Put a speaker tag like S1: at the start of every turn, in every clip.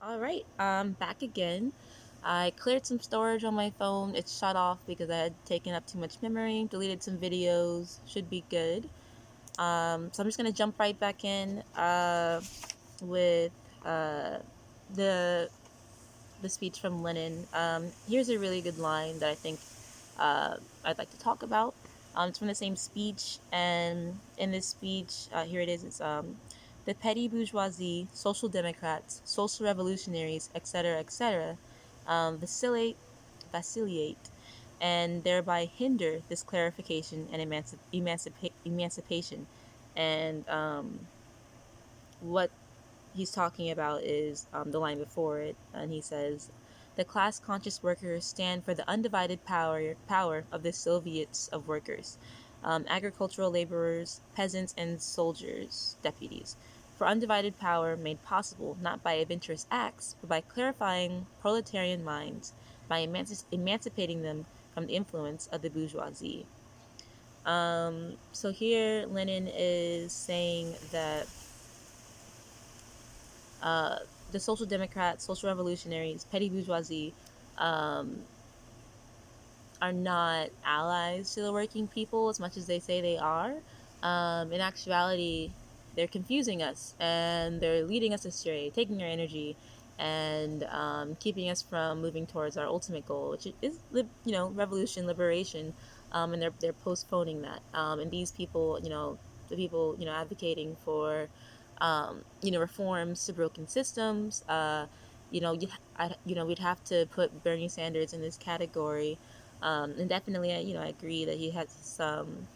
S1: All right, I'm back again. I cleared some storage on my phone. It shut off because I had taken up too much memory, deleted some videos, should be good. So I'm just going to jump right back in with uh, the, the speech from Lenin. Here's a really good line that I think I'd like to talk about. It's from the same speech, and in this speech, here it is. It's the petty bourgeoisie, social democrats, social revolutionaries, etc., vacillate, and thereby hinder this clarification and emancipation. And what he's talking about is the line before it, and he says, "The class-conscious workers stand for the undivided power of the Soviets of workers, agricultural laborers, peasants, and soldiers, deputies, for undivided power made possible not by adventurous acts, but by clarifying proletarian minds, by emancipating them from the influence of the bourgeoisie." So here Lenin is saying that uh, the social democrats, social revolutionaries, petty bourgeoisie um, are not allies to the working people as much as they say they are. In actuality, they're confusing us and they're leading us astray, taking our energy and keeping us from moving towards our ultimate goal, which is revolution, liberation, and they're postponing that. And these people, the people advocating for reforms to broken systems. We'd have to put Bernie Sanders in this category, and definitely, I agree that he has some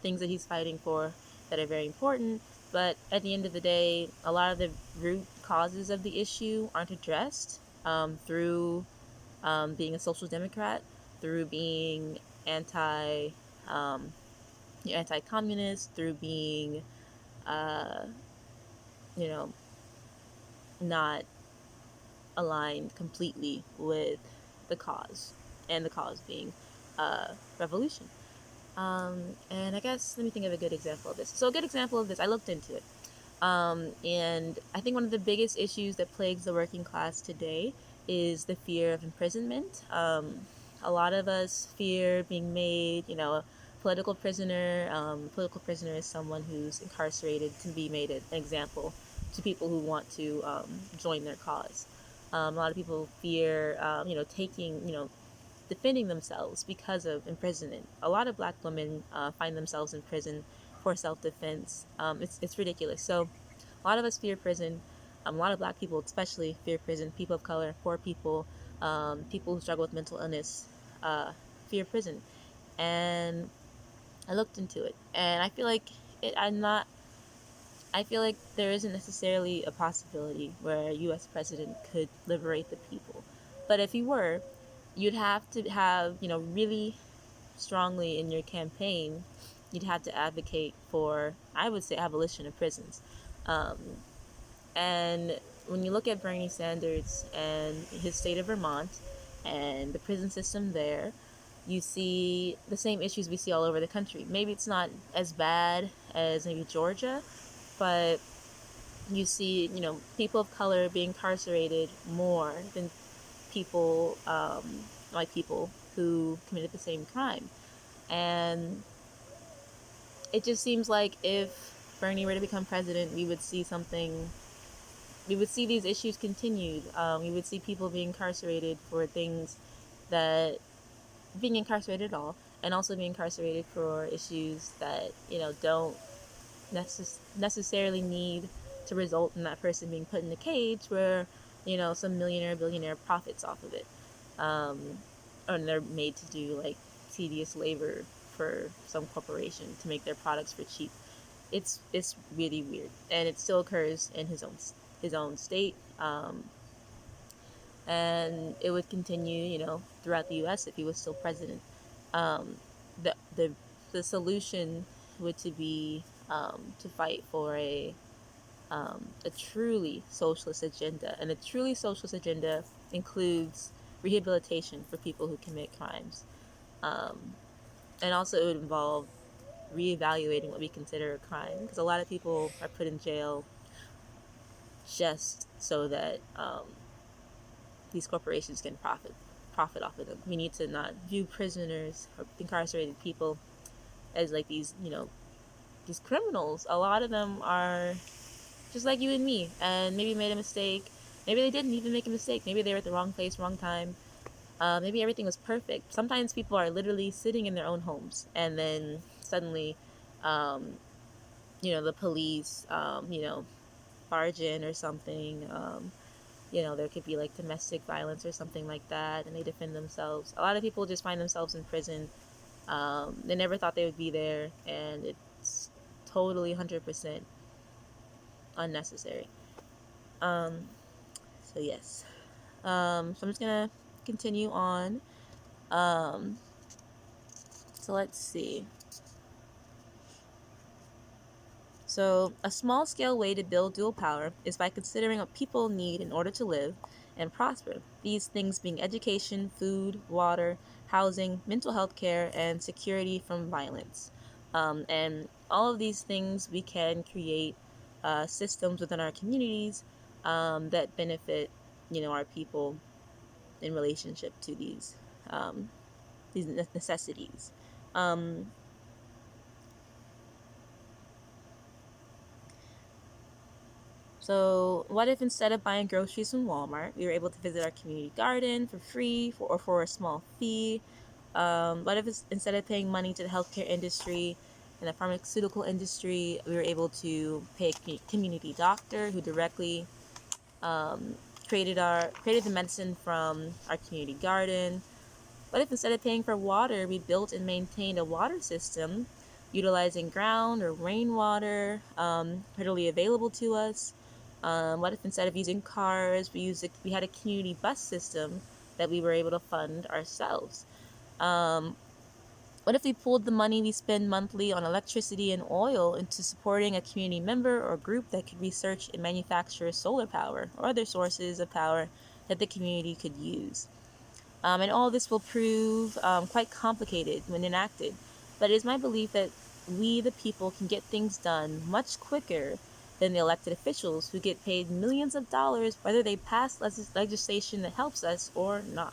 S1: things that he's fighting for that are very important. But at the end of the day, a lot of the root causes of the issue aren't addressed through being a social democrat, through being anti um, anti-communist, through being uh, you know not aligned completely with the cause, and the cause being revolution. And I guess let me think of a good example of this. So a good example of this, I looked into it. And I think one of the biggest issues that plagues the working class today is the fear of imprisonment. A lot of us fear being made, a political prisoner. Political prisoner is someone who's incarcerated to be made an example to people who want to join their cause. A lot of people fear, taking, defending themselves because of imprisonment. A lot of black women find themselves in prison for self-defense. It's ridiculous. So a lot of us fear prison. A lot of black people especially fear prison. People of color, poor people, people who struggle with mental illness uh, fear prison. And I looked into it, and I feel like it. I feel like there isn't necessarily a possibility where a U.S. president could liberate the people. But if he were, you'd have to have, really strongly in your campaign, you'd have to advocate for, I would say, abolition of prisons. Um, and when you look at Bernie Sanders and his state of Vermont and the prison system there, you see the same issues we see all over the country. Maybe it's not as bad as maybe Georgia, but you see, people of color being incarcerated more than people, white people who committed the same crime. And it just seems like if Bernie were to become president, we would see these issues continued. We would see people being incarcerated for things that, being incarcerated at all, and also being incarcerated for issues that, don't necessarily need to result in that person being put in a cage where, some millionaire, billionaire profits off of it. Um, or they're made to do like tedious labor for some corporation to make their products for cheap. It's really weird, and it still occurs in his own state, and it would continue, throughout the U.S. if he was still president. Um, the the the solution would to be to fight for a truly socialist agenda, and a truly socialist agenda includes rehabilitation for people who commit crimes, um, and also it would involve reevaluating what we consider a crime, because a lot of people are put in jail just so that these corporations can profit off of them. We need to not view prisoners or incarcerated people as like these, these criminals. A lot of them are just like you and me, and maybe made a mistake. Maybe they didn't even make a mistake. Maybe they were at the wrong place, wrong time. Maybe everything was perfect. Sometimes people are literally sitting in their own homes, and then suddenly, um, the police, barge in or something. There could be like domestic violence or something like that, and they defend themselves. A lot of people just find themselves in prison. They never thought they would be there, and it's totally 100% unnecessary. Um, so yes. So I'm just gonna continue on. Um, so let's see. So, a small scale way to build dual power is by considering what people need in order to live and prosper. These things being education, food, water, housing, mental health care, and security from violence. And all of these things we can create systems within our communities that benefit, our people in relationship to these necessities. Um, So, what if instead of buying groceries from Walmart, we were able to visit our community garden for free or for a small fee? What if instead of paying money to the healthcare industry and the pharmaceutical industry, we were able to pay a community doctor who directly um, created the medicine from our community garden? What if instead of paying for water, we built and maintained a water system utilizing ground or rainwater readily available to us? What if instead of using cars, we had a community bus system that we were able to fund ourselves? Um, what if we pooled the money we spend monthly on electricity and oil into supporting a community member or group that could research and manufacture solar power or other sources of power that the community could use? And all this will prove quite complicated when enacted. But it is my belief that we, the people, can get things done much quicker than the elected officials who get paid millions of dollars whether they pass legislation that helps us or not.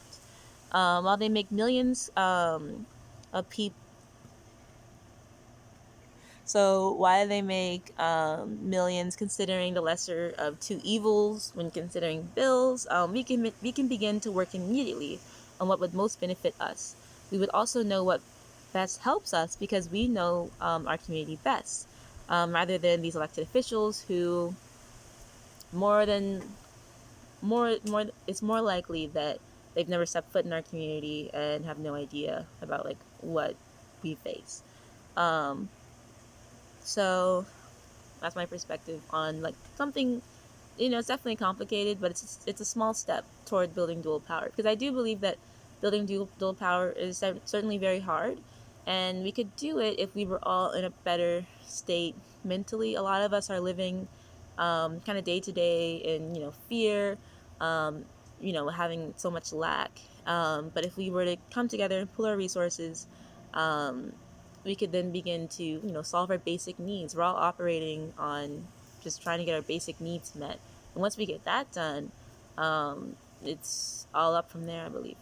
S1: While they make millions of people So why they make millions considering the lesser of two evils when considering bills, we can begin to work immediately on what would most benefit us. We would also know what best helps us because we know our community best, rather than these elected officials who more than more it's more likely that they've never stepped foot in our community and have no idea about like what we face. Um, so that's my perspective on like something. It's definitely complicated, but it's a small step toward building dual power, because I do believe that building dual power is certainly very hard, and we could do it if we were all in a better state mentally. A lot of us are living kind of day to day in fear, um, having so much lack, but if we were to come together and pool our resources, um, we could then begin to solve our basic needs. We're all operating on just trying to get our basic needs met, and once we get that done, it's all up from there, I believe.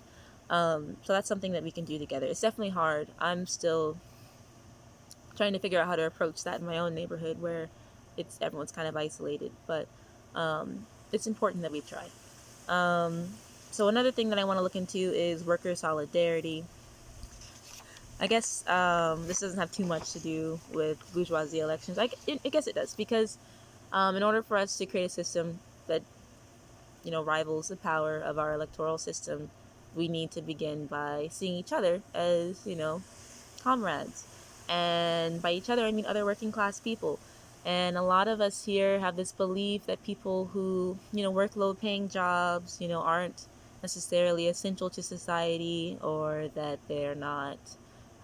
S1: So that's something that we can do together. It's definitely hard. I'm still trying to figure out how to approach that in my own neighborhood where everyone's kind of isolated, but it's important that we try. um, so another thing that I want to look into is worker solidarity. I guess this doesn't have too much to do with bourgeoisie elections. I guess it does, because in order for us to create a system that rivals the power of our electoral system, we need to begin by seeing each other as comrades. And by each other, I mean other working class people. And a lot of us here have this belief that people who work low paying jobs aren't necessarily essential to society, or that they're not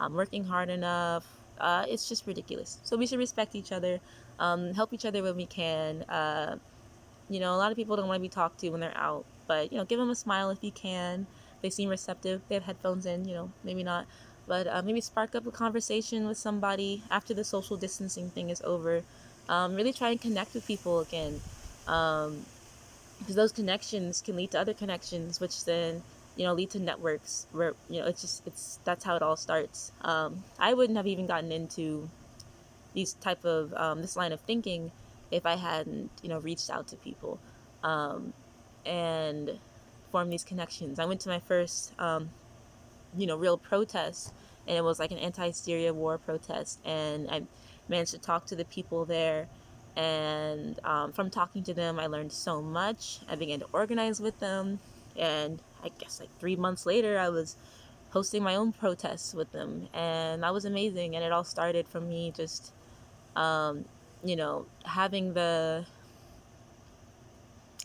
S1: working hard enough. It's just ridiculous. So we should respect each other, help each other when we can. A lot of people don't want to be talked to when they're out, but give them a smile if you can. They seem receptive. They have headphones in, maybe not, but maybe spark up a conversation with somebody after the social distancing thing is over. Really try and connect with people again. because those connections can lead to other connections, which then lead to networks where it's that's how it all starts. I wouldn't have even gotten into these type of this line of thinking if I hadn't reached out to people and formed these connections. I went to my first real protest, and it was like an anti-Syria war protest, and I managed to talk to the people there, and from talking to them I learned so much. I began to organize with them, and I guess like 3 months later I was hosting my own protests with them, and that was amazing. And it all started from me just having the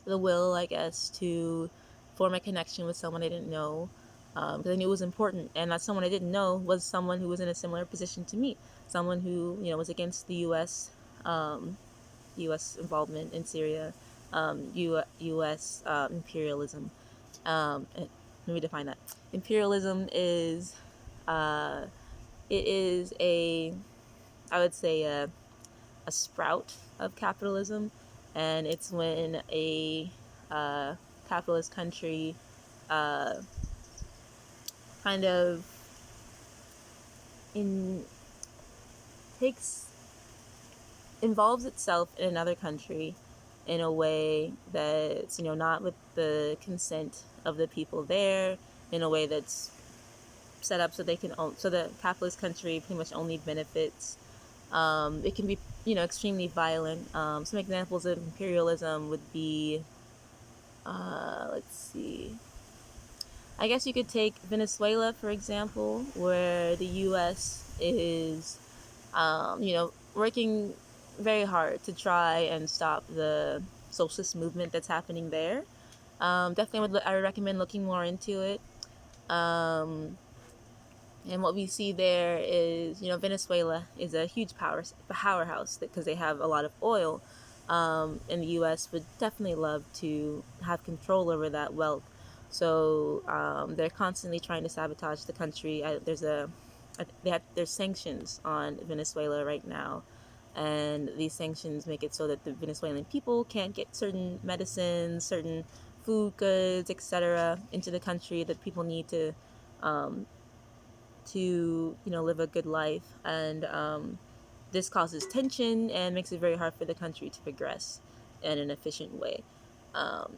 S1: will, I guess, to form a connection with someone I didn't know, because I knew it was important. And that someone I didn't know was someone who was in a similar position to me, someone who was against the U.S. involvement in Syria, U.S. Imperialism. Let me define that. Imperialism is it is I would say a sprout of capitalism, and it's when a uh, capitalist country uh, kind of in takes involves itself in another country in a way that's not with the consent of the people there, in a way that's set up so they can so the capitalist country pretty much only benefits. It can be extremely violent. Some examples of imperialism would be let's see. I guess you could take Venezuela, for example, where the U.S. is, working very hard to try and stop the socialist movement that's happening there. Definitely, I would recommend looking more into it. Um, and what we see there is, Venezuela is a huge powerhouse because they have a lot of oil. And the U.S. would definitely love to have control over that wealth. So they're constantly trying to sabotage the country. There's sanctions on Venezuela right now, and these sanctions make it so that the Venezuelan people can't get certain medicines, certain food goods, etc., into the country that people need um, to live a good life. And this causes tension and makes it very hard for the country to progress in an efficient way. um,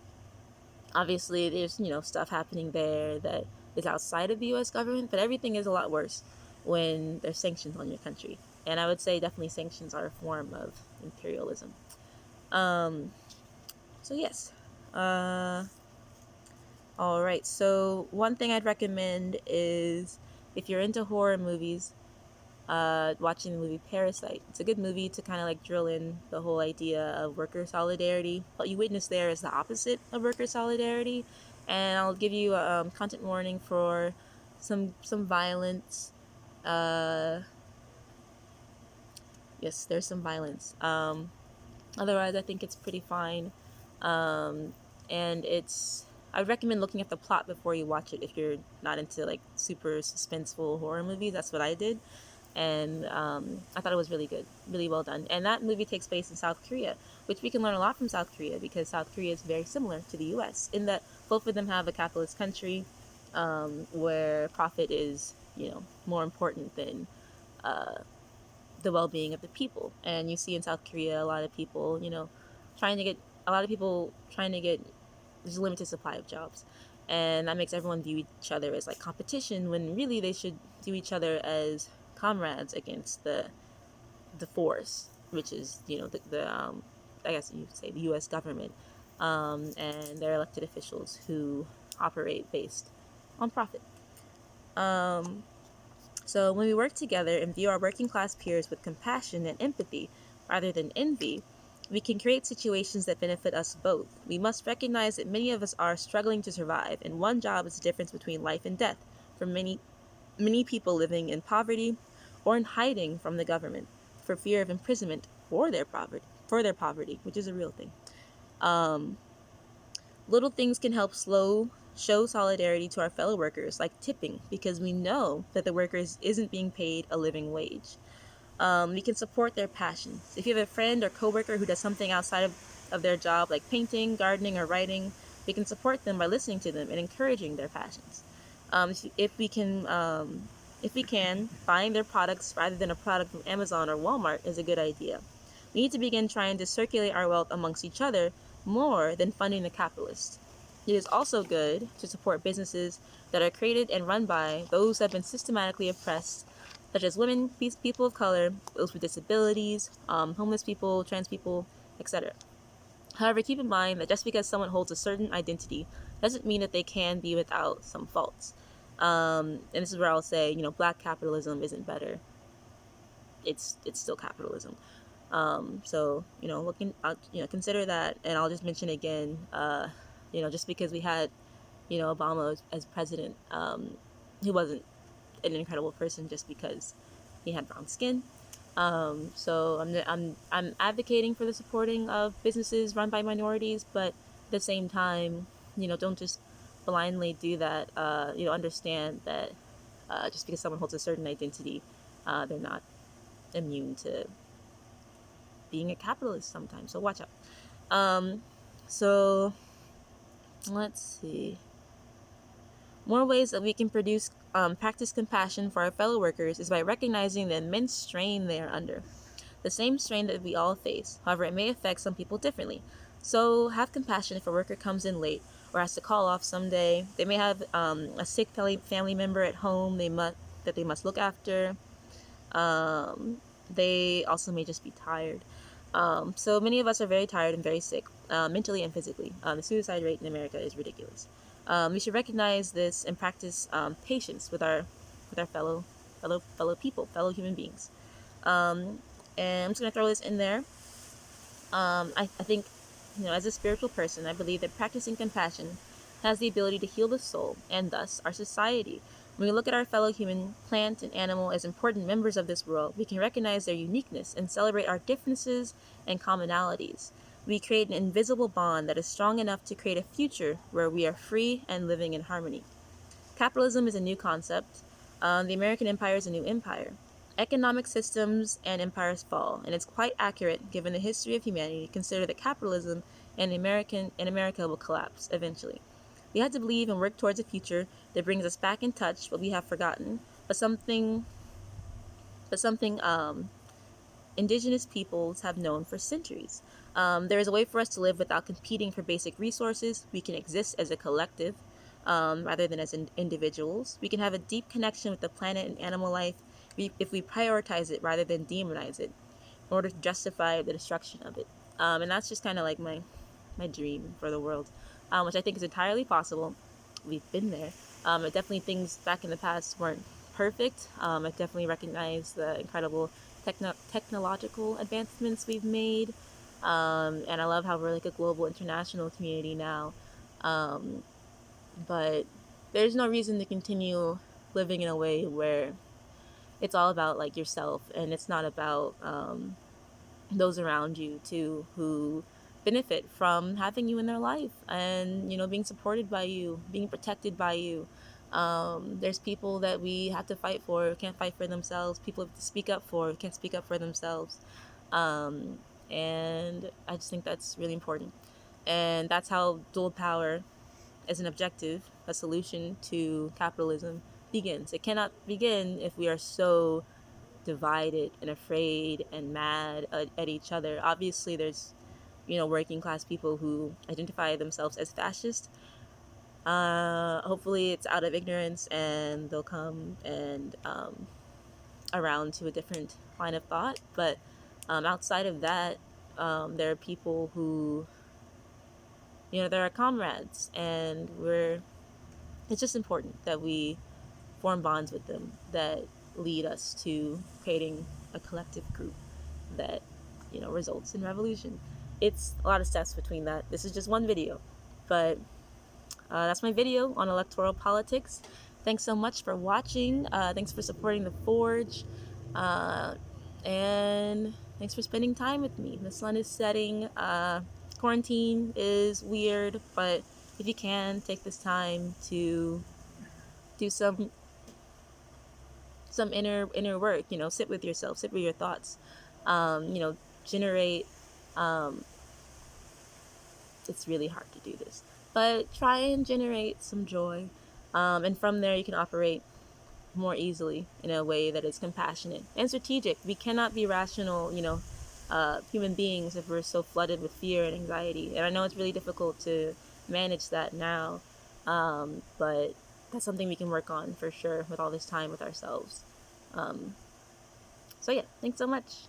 S1: Obviously there's stuff happening there that is outside of the US government, but everything is a lot worse when there's sanctions on your country. And I would say definitely sanctions are a form of imperialism. um, so yes. uh, all right, so one thing I'd recommend is, if you're into horror movies, watching the movie Parasite. It's a good movie to kind of like drill in the whole idea of worker solidarity. What you witness there is the opposite of worker solidarity, and I'll give you a content warning for some violence. Uh, yes, there's some violence. Otherwise, I think it's pretty fine. Um, and I would recommend looking at the plot before you watch it if you're not into like super suspenseful horror movies. That's what I did, and I thought it was really good, really well done. And that movie takes place in South Korea, which we can learn a lot from South Korea, because South Korea is very similar to the U.S. in that both of them have a capitalist country, where profit is more important than uh, the well-being of the people. And you see in South Korea a lot of people trying to get there's a limited supply of jobs, and that makes everyone view each other as like competition, when really they should view each other as comrades against the force, which is the I guess you could say the U.S. government, and their elected officials who operate based on profit. Um, so when we work together and view our working class peers with compassion and empathy rather than envy, we can create situations that benefit us both. We must recognize that many of us are struggling to survive, and one job is the difference between life and death for many people living in poverty or in hiding from the government for fear of imprisonment for their poverty, which is a real thing. Um, Little things can help show solidarity to our fellow workers, like tipping, because we know that the worker isn't being paid a living wage. We can support their passions. If you have a friend or coworker who does something outside of of their job, like painting, gardening, or writing, we can support them by listening to them and encouraging their passions. If if we can, buying their products rather than a product from Amazon or Walmart is a good idea. We need to begin trying to circulate our wealth amongst each other more than funding the capitalists. It is also good to support businesses that are created and run by those who have been systematically oppressed, such as women, people of color, those with disabilities, homeless people, trans people, etc. However, keep in mind that just because someone holds a certain identity doesn't mean that they can be without some faults. And this is where I'll say, black capitalism isn't better. It's still capitalism. So looking, consider that, and I'll just mention again, just because we had, Obama as president, he wasn't an incredible person just because he had brown skin. So I'm advocating for the supporting of businesses run by minorities, but at the same time, don't just blindly do that. Understand that just because someone holds a certain identity, they're not immune to being a capitalist sometimes. So watch out. Um, so let's see. More ways that we can practice compassion for our fellow workers is by recognizing the immense strain they are under. The same strain that we all face. However, it may affect some people differently. So have compassion if a worker comes in late or has to call off someday. They may have a sick family member at home that they must look after. They also may just be tired. So many of us are very tired and very sick, mentally and physically. The suicide rate in America is ridiculous. We should recognize this and practice patience with our fellow people, fellow human beings. And I'm just gonna throw this in there. I think, as a spiritual person, I believe that practicing compassion has the ability to heal the soul and thus our society. When we look at our fellow human, plant, and animal as important members of this world, we can recognize their uniqueness and celebrate our differences and commonalities. We create an invisible bond that is strong enough to create a future where we are free and living in harmony. Capitalism is a new concept. The American empire is a new empire. Economic systems and empires fall, and it's quite accurate, given the history of humanity, to consider that capitalism in America will collapse eventually. We have to believe and work towards a future that brings us back in touch what we have forgotten, but something indigenous peoples have known for centuries. There is a way for us to live without competing for basic resources. We can exist as a collective rather than as individuals. We can have a deep connection with the planet and animal life if we prioritize it rather than demonize it in order to justify the destruction of it. And that's just kind of like my dream for the world, which I think is entirely possible. We've been there. Definitely things back in the past weren't perfect. I definitely recognize the incredible technological advancements we've made. And I love how we're like a global international community now. Um, but there's no reason to continue living in a way where it's all about like yourself and it's not about those around you too who benefit from having you in their life and being supported by you, being protected by you. There's people that we have to fight for, can't fight for themselves, people have to speak up for, can't speak up for themselves. um, and I just think that's really important, and that's how dual power as an objective, a solution to capitalism begins. It cannot begin if we are so divided and afraid and mad at each other. Obviously, there's working class people who identify themselves as fascist. Hopefully, it's out of ignorance, and they'll come and around to a different line of thought. But outside of that, there are people who there are comrades, and we're. It's just important that we form bonds with them that lead us to creating a collective group that results in revolution. It's a lot of steps between that. This is just one video, but that's my video on electoral politics. Thanks so much for watching. Thanks for supporting the Forge, uh, and thanks for spending time with me. The sun is setting. Quarantine is weird, but if you can take this time to do some inner work, sit with yourself, sit with your thoughts, generate it's really hard to do this. But try and generate some joy, and from there you can operate more easily in a way that is compassionate and strategic. We cannot be rational, human beings if we're so flooded with fear and anxiety. And I know it's really difficult to manage that now, but that's something we can work on for sure with all this time with ourselves. So yeah, thanks so much.